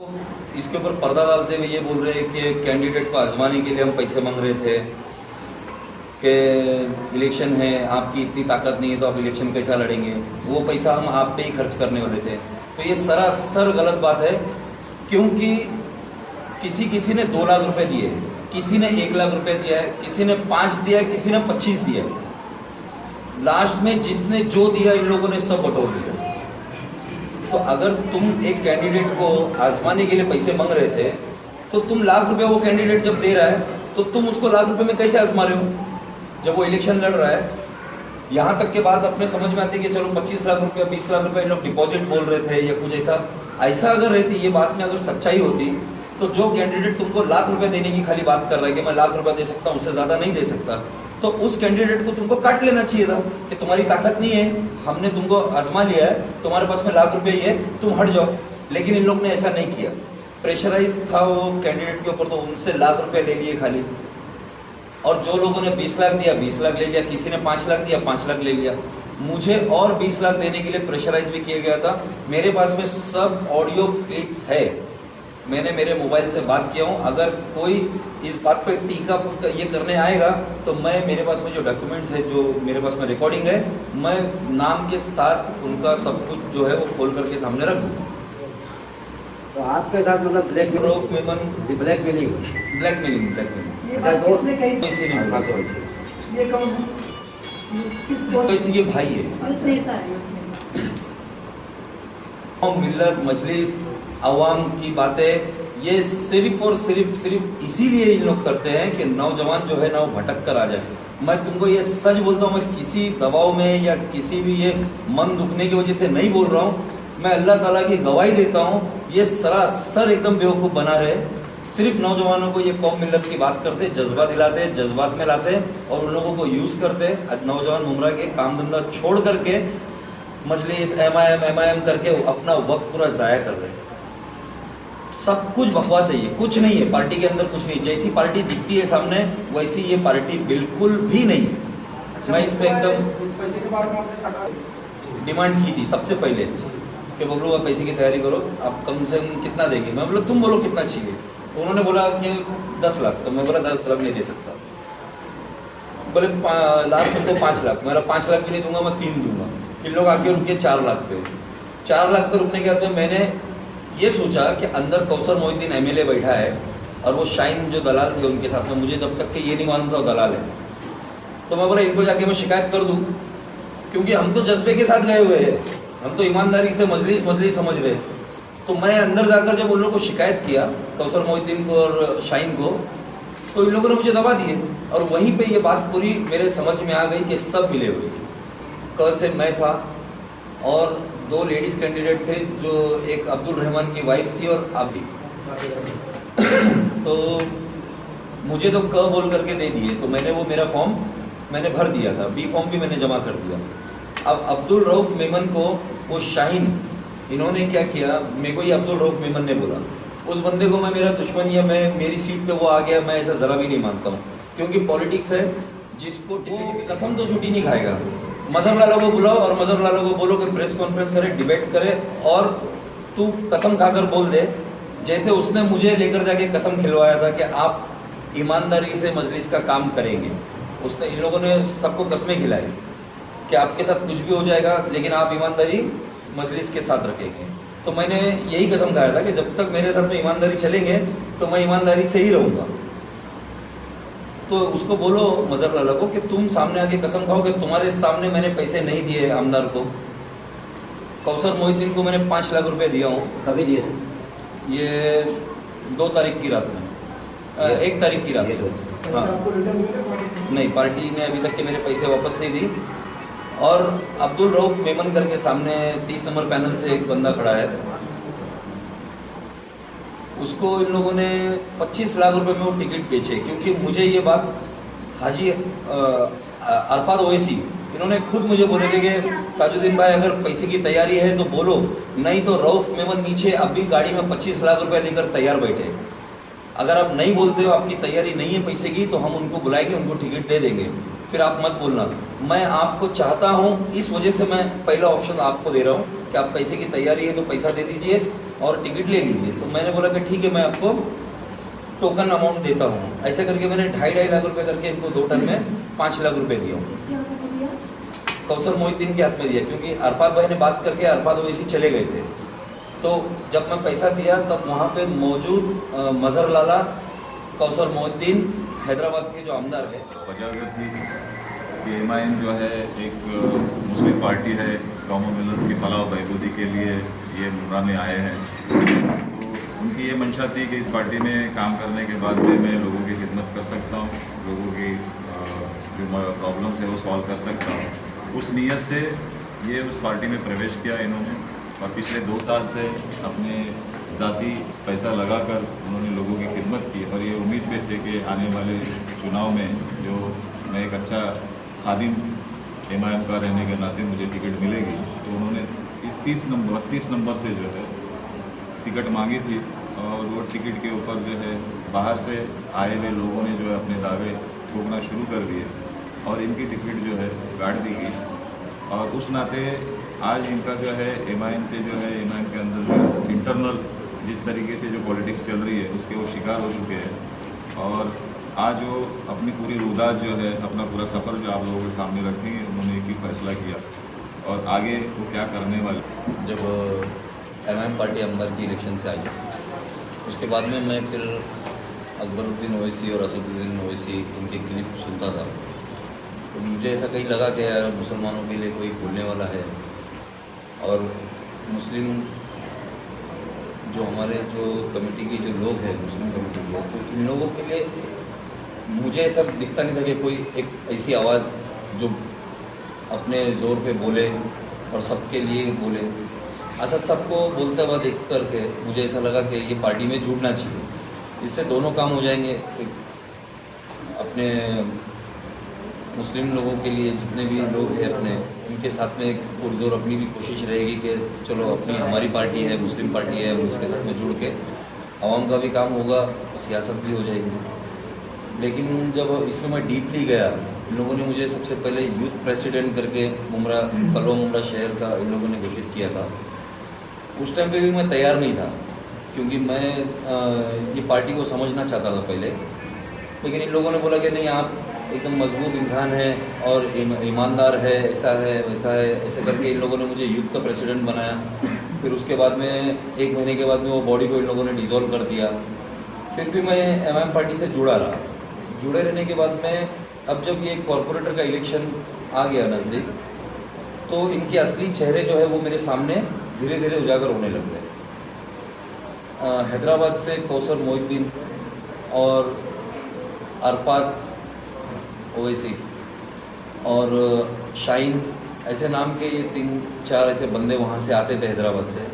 इसके ऊपर पर्दा डालते हुए ये बोल रहे हैं कि कैंडिडेट को आजमाने के लिए हम पैसे मांग रहे थे कि इलेक्शन है, आपकी इतनी ताकत नहीं है तो आप इलेक्शन कैसा लड़ेंगे, वो पैसा हम आप पे ही खर्च करने वाले थे। तो ये सरासर गलत बात है, क्योंकि किसी ने 2 लाख रुपए दिए, किसी ने 1 लाख रुपए दिया है, किसी ने 5 दिया है, किसी ने 25 दिया है। लास्ट में जिसने जो दिया इन लोगों ने सब बटोर दिया। तो अगर तुम एक कैंडिडेट को आजमाने के लिए पैसे मांग रहे थे तो तुम लाख रुपए वो कैंडिडेट जब दे रहा है तो तुम उसको लाख रुपए में कैसे आजमा रहे हो जब वो इलेक्शन लड़ रहा है। यहाँ तक के बात अपने समझ में आती है कि चलो 25 लाख रुपए 20 लाख रुपए इन लोग डिपॉजिट बोल रहे थे या कुछ ऐसा अगर रहती, ये बात में अगर सच्चाई होती तो जो कैंडिडेट तुमको लाख रुपए देने की खाली बात कर रहा है कि मैं लाख रुपए दे सकता हूँ, उससे ज़्यादा नहीं दे सकता, तो उस कैंडिडेट को तुमको काट लेना चाहिए था कि तुम्हारी ताकत नहीं है, हमने तुमको आजमा लिया है, तुम्हारे पास में लाख रुपए ही है, तुम हट जाओ। लेकिन इन लोग ने ऐसा नहीं किया, प्रेशराइज था वो कैंडिडेट के ऊपर, तो उनसे लाख रुपए ले लिए खाली। और जो लोगों ने 20 लाख दिया 20 लाख ले लिया, किसी ने 5 लाख दिया 5 लाख ले लिया। मुझे और 20 लाख देने के लिए प्रेशराइज भी किया गया था। मेरे पास में सब ऑडियो क्लिप है, मैंने मेरे मोबाइल से बात किया हूँ। अगर कोई इस बात पे टीका ये करने आएगा तो मैं, मेरे पास में जो डॉक्यूमेंट्स है, जो मेरे पास में रिकॉर्डिंग है, मैं नाम के साथ उनका सब कुछ जो है वो खोल करके सामने रख दूँगा। तो आपके साथ मतलब ब्लैकमेलिंग किसी के भाई है। मिल्लत मजलिस अवाम की बातें ये सिर्फ और सिर्फ इसीलिए इन लोग करते हैं कि नौजवान जो है ना वो भटक कर आ जाए। मैं तुमको ये सच बोलता हूँ, मैं किसी दबाव में या किसी भी ये मन दुखने की वजह से नहीं बोल रहा हूँ, मैं अल्लाह ताला की गवाही देता हूँ। ये सरासर एकदम बेवकूफ़ बना रहे, सिर्फ नौजवानों को ये कौम मिल्लत की बात करते, जज्बा दिलाते, जज्बात में लाते और उन लोगों को यूज़ करते। नौजवान उम्र के काम धंधा छोड़ करके मजलिस एम करके अपना वक्त पूरा ज़ाया कर रहे हैं। सब कुछ बकवास है, ये कुछ नहीं है, पार्टी के अंदर कुछ नहीं। जैसी पार्टी दिखती है सामने वैसी ये पार्टी बिल्कुल भी नहीं है। अच्छा, मैं इस पे एकदम इस पैसे के बारे में आपने डिमांड की थी सबसे पहले कि बबलू आप पैसे की तैयारी करो, आप कम से कम कितना देंगे। मैं बोला तुम बोलो कितना चाहिए। उन्होंने बोला कि 10 लाख। तो मैं बोला 10 लाख नहीं दे सकता। बोले लास्ट तुमको 5 लाख। मेरा 5 लाख भी नहीं दूंगा, मैं 3 दूंगा। इन लोग आके रुके 4 लाख पे। 4 लाख पे रुकने के बाद में मैंने ये सोचा कि अंदर कौसर मोहिद्दीन एमएलए बैठा है और वो शाइन जो दलाल थे उनके साथ में, मुझे जब तक कि ये नहीं मालूम था वो दलाल है। तो मैं बोला इनको जाके मैं शिकायत कर दूँ, क्योंकि हम तो जज्बे के साथ गए हुए हैं, हम तो ईमानदारी से मजलिस समझ रहे। तो मैं अंदर जाकर जब उन लोगों को शिकायत किया, कौसर मोहिद्दीन को और शाइन को, तो इन लोगों ने मुझे दबा दिए। और वहीं पे ये बात पूरी मेरे समझ में आ गई कि सब मिले हुए। क से मैं था और 2 लेडीज़ कैंडिडेट थे, जो एक अब्दुल रहमान की वाइफ थी और आप भी। तो मुझे तो क बोल करके दे दिए, तो मैंने वो मेरा फॉर्म मैंने भर दिया था, बी फॉर्म भी मैंने जमा कर दिया। अब अब्दुल रऊफ मेमन को वो शाहीन, इन्होंने क्या किया, मेरे को ये अब्दुल रऊफ मेमन ने बोला, उस बंदे को मैं मेरा दुश्मन या मैं मेरी सीट पे वो आ गया, मैं ऐसा ज़रा भी नहीं मानता हूँ। क्योंकि पॉलिटिक्स है, जिसको कसम तो छुट्टी नहीं खाएगा। मजहर लालों को बुलाओ और मजहर लालों को बोलो कि प्रेस कॉन्फ्रेंस करे, डिबेट करे और तू कसम खाकर बोल दे, जैसे उसने मुझे लेकर जाके कसम खिलवाया था कि आप ईमानदारी से मजलिस का काम करेंगे। उसने, इन लोगों ने सबको कस्में खिलाई कि आपके साथ कुछ भी हो जाएगा लेकिन आप ईमानदारी मजलिस के साथ रखेंगे। तो मैंने यही कसम खाया था कि जब तक मेरे साथ में ईमानदारी चलेंगे तो मैं ईमानदारी से ही रहूँगा। तो उसको बोलो मजहर लाला को कि तुम सामने आके कसम खाओ कि तुम्हारे सामने मैंने पैसे नहीं दिए आमदार को। कौसर मोहिद्दीन को मैंने 5 लाख रुपए दिया हूँ। कभी दिए? ये 2 तारीख की रात में, 1 तारीख की रात में। हाँ नहीं, पार्टी ने अभी तक के मेरे पैसे वापस नहीं दी। और अब्दुल रऊफ मेमन करके सामने 30 नंबर पैनल से एक बंदा खड़ा है, उसको इन लोगों ने 25 लाख रुपए में वो टिकट बेचे। क्योंकि मुझे ये बात हाजी अरफात ओवैसी, इन्होंने खुद मुझे बोले थे कि ताजुद्दीन भाई अगर पैसे की तैयारी है तो बोलो, नहीं तो रऊफ मेमन नीचे अभी गाड़ी में 25 लाख रुपए लेकर तैयार बैठे। अगर आप नहीं बोलते हो, आपकी तैयारी नहीं है पैसे की, तो हम उनको बुलाएंगे, उनको टिकट दे देंगे, फिर आप मत बोलना। मैं आपको चाहता हूँ, इस वजह से मैं पहला ऑप्शन आपको दे रहा हूँ कि आप पैसे की तैयारी है तो पैसा दे दीजिए, और टिकट ले लीजिए। तो मैंने बोला कि ठीक है, मैं आपको टोकन अमाउंट देता हूँ। ऐसे करके मैंने 2.5 लाख रुपए करके इनको 2 टर्म में 5 लाख रुपए दिया हूँ। किसके हाथ में दिया? कौसर मोहिद्दीन के हाथ में दिया, क्योंकि अरफात भाई ने बात करके अरफात ओवैसी चले गए थे। तो जब मैं पैसा दिया तब वहाँ पे मौजूद मजहर लाला, कौसर मोहिद्दीन, हैदराबाद के जो आमदार है, वजह थी कि एमआईएम जो है एक मुस्लिम पार्टी है, कौम मिलत की फलाह बहबूदी के लिए ये मुमरा में आए हैं। तो उनकी ये मंशा थी कि इस पार्टी में काम करने के बाद में मैं लोगों की खिदमत कर सकता हूँ, लोगों की जो प्रॉब्लम्स है वो सॉल्व कर सकता हूँ। उस नीयत से ये उस पार्टी में प्रवेश किया इन्होंने, और पिछले 2 साल से अपने ज़ाती पैसा लगाकर उन्होंने लोगों की खिदमत की, और ये उम्मीद भी थे कि आने वाले चुनाव में जो मैं एक अच्छा खादिम एमआईएम का रहने के नाते मुझे टिकट मिलेगी। तो उन्होंने इस 32 नंबर से जो है टिकट मांगी थी, और वो टिकट के ऊपर जो है बाहर से आए हुए लोगों ने जो है अपने दावे ठोकना शुरू कर दिए, और इनकी टिकट जो है काट दी गई। और उस नाते आज इनका जो है एमआईएम से जो है एमआईएम के अंदर जो है इंटरनल जिस तरीके से जो पॉलिटिक्स चल रही है उसके वो शिकार हो चुके हैं। और आज वो अपनी पूरी रुदात जो है, अपना पूरा सफ़र जो आप लोगों के सामने रखेंगे, उन्होंने एक ही फैसला किया, और आगे वो क्या करने वाले। जब एमआईएम पार्टी अंदर की इलेक्शन से आई, उसके बाद में मैं फिर अकबरुद्दीन ओवैसी और असदुद्दीन ओवैसी इनके क्लिप सुनता था। तो मुझे ऐसा कहीं लगा कि यार मुसलमानों के लिए कोई बोलने वाला है, और मुस्लिम जो हमारे जो कमेटी के जो लोग हैं, मुस्लिम कमेटी के, तो इन लोगों के लिए मुझे ऐसा दिखता नहीं था कि कोई एक ऐसी आवाज़ जो अपने ज़ोर पे बोले और सबके लिए बोले। असद सबको बोलते हुआ देख करके मुझे ऐसा लगा कि ये पार्टी में जुड़ना चाहिए, इससे दोनों काम हो जाएंगे। एक अपने मुस्लिम लोगों के लिए जितने भी लोग हैं अपने, उनके साथ में एक पुरजोर अपनी भी कोशिश रहेगी कि चलो अपनी हमारी पार्टी है, मुस्लिम पार्टी है, उसके साथ में जुड़ के आवाम का भी काम होगा, सियासत भी हो जाएगी। लेकिन जब इसमें मैं डीपली गया, इन लोगों ने मुझे सबसे पहले यूथ प्रेसिडेंट करके मुमरा, कलवा मुमरा शहर का इन लोगों ने घोषित किया था। उस टाइम पे भी मैं तैयार नहीं था, क्योंकि मैं ये पार्टी को समझना चाहता था पहले। लेकिन इन लोगों ने बोला कि नहीं, आप एकदम मजबूत इंसान है और ईमानदार है, ऐसा है वैसा है, ऐसे करके इन लोगों ने मुझे यूथ का प्रेसिडेंट बनाया। फिर उसके बाद में 1 महीने के बाद में वो बॉडी को इन लोगों ने डिज़ोल्व कर दिया। फिर भी मैं एमआईएम पार्टी से जुड़ा रहा। जुड़े रहने के बाद में अब जब ये कॉरपोरेटर का इलेक्शन आ गया नज़दीक, तो इनके असली चेहरे जो है वो मेरे सामने धीरे धीरे उजागर होने लग गए। हैदराबाद से कौसर मोहिद्दीन और अरफात ओवैसी और शाहीन, ऐसे नाम के ये 3-4 ऐसे बंदे वहाँ से आते थे हैदराबाद से।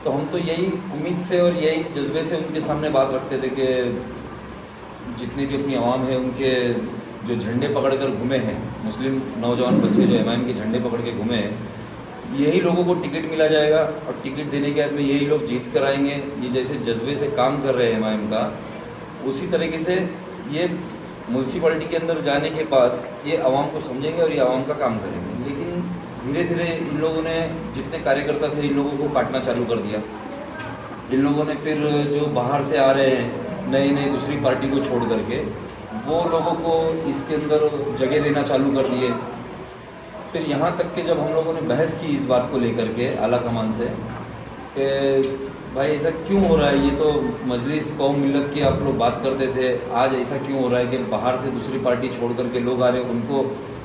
तो हम तो यही उम्मीद से और यही जज्बे से उनके सामने बात रखते थे कि जितनी भी अपनी आवाम है, उनके जो झंडे पकड़ कर घूमे हैं, मुस्लिम नौजवान बच्चे जो एमआईएम के झंडे पकड़ के घूमे हैं, यही लोगों को टिकट मिला जाएगा, और टिकट देने के बाद में यही लोग जीत कर आएंगे। ये जैसे जज्बे से काम कर रहे हैं एमआईएम का, उसी तरीके से ये म्यूनसिपैलिटी के अंदर जाने के बाद ये आवाम को समझेंगे और ये आवाम का काम करेंगे। लेकिन धीरे धीरे इन लोगों ने, जितने कार्यकर्ता थे, इन लोगों को काटना चालू कर दिया। इन लोगों ने फिर जो बाहर से आ रहे हैं नए नए दूसरी पार्टी को छोड़ करके, वो लोगों को इसके अंदर जगह देना चालू कर दिए। फिर यहाँ तक कि जब हम लोगों ने बहस की इस बात को लेकर के आला कमान से कि भाई ऐसा क्यों हो रहा है, ये तो मजलिस कौम मिल्लत की आप लोग बात करते थे, आज ऐसा क्यों हो रहा है कि बाहर से दूसरी पार्टी छोड़ करके लोग आ रहे हैं, उनको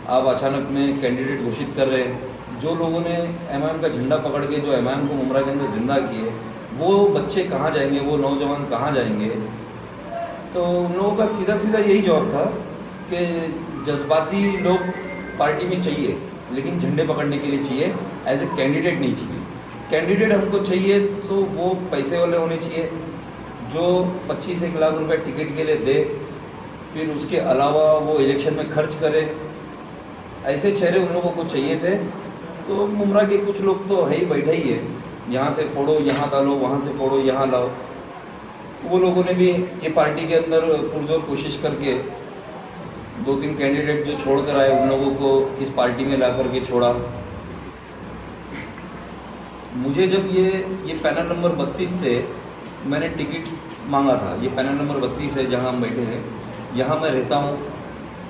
आप अचानक में कैंडिडेट घोषित कर रहे हैं। जो लोगों ने एमआईएम का झंडा पकड़ के जो एमआईएम को मुमरा के अंदर जिंदा किए, वो बच्चे कहाँ जाएंगे, वो नौजवान कहाँ जाएंगे। तो उन लोगों का सीधा सीधा यही जवाब था कि जज्बाती लोग पार्टी में चाहिए, लेकिन झंडे पकड़ने के लिए चाहिए, एज ए कैंडिडेट नहीं चाहिए। कैंडिडेट हमको चाहिए तो वो पैसे वाले होने चाहिए, जो 25-1 लाख रुपए टिकट के लिए दे, फिर उसके अलावा वो इलेक्शन में खर्च करे। ऐसे चेहरे उन लोगों को चाहिए थे। तो मुमरा के कुछ लोग तो है ही, बैठे ही है, यहाँ से फोड़ो यहाँ डालो, वहाँ से फोड़ो यहाँ लाओ। वो लोगों ने भी ये पार्टी के अंदर पुरजोर कोशिश करके 2-3 कैंडिडेट जो छोड़ कर आए, उन लोगों को इस पार्टी में ला करके छोड़ा। मुझे जब ये पैनल नंबर 32 से मैंने टिकट मांगा था, ये पैनल नंबर 32 है जहाँ हम बैठे हैं, यहाँ मैं रहता हूँ,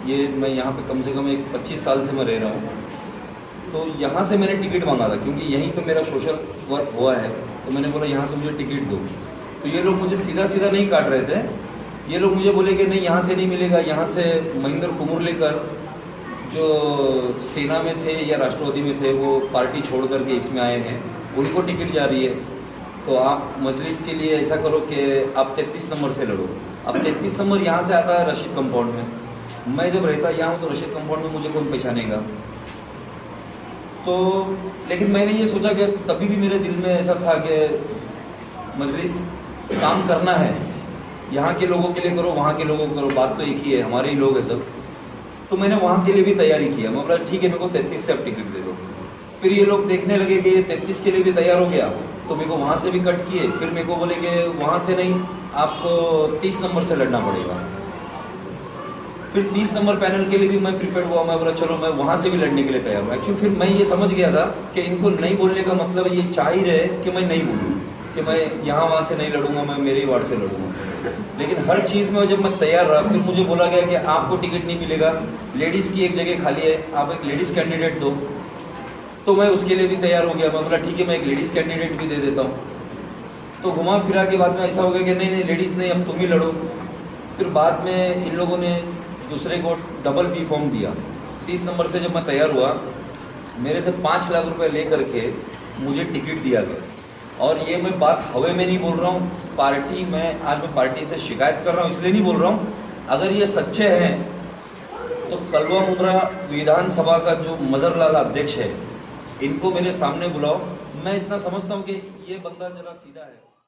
ये मैं यहाँ पे कम से कम एक 25 साल से मैं रह रहा हूँ। तो यहाँ से मैंने टिकट मांगा था क्योंकि यहीं पे मेरा सोशल वर्क हुआ है, तो मैंने बोला यहाँ से मुझे टिकट दो। तो ये लोग मुझे सीधा सीधा नहीं काट रहे थे, ये लोग मुझे बोले कि नहीं यहाँ से नहीं मिलेगा, यहाँ से महेंद्र कुमुरलेकर जो सेना में थे या राष्ट्रवादी में थे वो पार्टी छोड़ करके इसमें आए हैं, उनको टिकट जा रही है, तो आप मजलिस के लिए ऐसा करो कि आप 33 नंबर से लड़ो। अब 33 नंबर यहाँ से आता है रशीद कंपाउंड में, मैं जब रहता यहाँ हूँ तो रशीद कंपाउंड में मुझे कौन पहचानेगा। तो लेकिन मैंने ये सोचा कि तभी भी मेरे दिल में ऐसा था कि मजलिस काम करना है, यहाँ के लोगों के लिए करो, वहाँ के लोगों को करो, बात तो एक ही है, हमारे ही लोग हैं सब। तो मैंने वहाँ के लिए भी तैयारी किया, मैं बोला ठीक है मेरे को 33 से अब टिकट दे दो। फिर ये लोग देखने लगे कि ये 33 के लिए भी तैयार हो गया, तो मेरे को वहाँ से भी कट किए। फिर मेरे को बोले कि वहाँ से नहीं, आपको 30 नंबर से लड़ना पड़ेगा। फिर 30 नंबर पैनल के लिए भी मैं प्रिपेयर हुआ, मैं बोला चलो मैं वहाँ से भी लड़ने के लिए तैयार हूँ। एक्चुअली फिर मैं ये समझ गया था कि इनको नहीं बोलने का मतलब ये चाह ही रहे कि मैं नहीं बोलूँ, कि मैं यहाँ वहाँ से नहीं लड़ूंगा, मैं मेरे ही वार्ड से लड़ूंगा। लेकिन हर चीज़ में जब मैं तैयार रहा, फिर मुझे बोला गया कि आपको टिकट नहीं मिलेगा, लेडीज़ की एक जगह खाली है, आप एक लेडीज़ कैंडिडेट दो। तो मैं उसके लिए भी तैयार हो गया, मैं बोला ठीक है मैं एक लेडीज़ कैंडिडेट भी दे देता हूँ। तो घुमा फिरा के बाद में ऐसा हो गया कि नहीं नहीं लेडीज़ नहीं, अब तुम ही लड़ो। फिर बाद में इन लोगों ने दूसरे को डबल बी फॉर्म दिया। 30 नंबर से जब मैं तैयार हुआ, मेरे से 5 लाख रुपए ले करके मुझे टिकट दिया गया। और ये मैं बात हवे में नहीं बोल रहा हूँ, पार्टी में आज मैं पार्टी से शिकायत कर रहा हूँ इसलिए नहीं बोल रहा हूँ। अगर ये सच्चे हैं तो कलवा मुमरा विधानसभा का जो मजरलाल अध्यक्ष है, इनको मेरे सामने बुलाओ। मैं इतना समझता हूँ कि ये बंदा जरा सीधा है।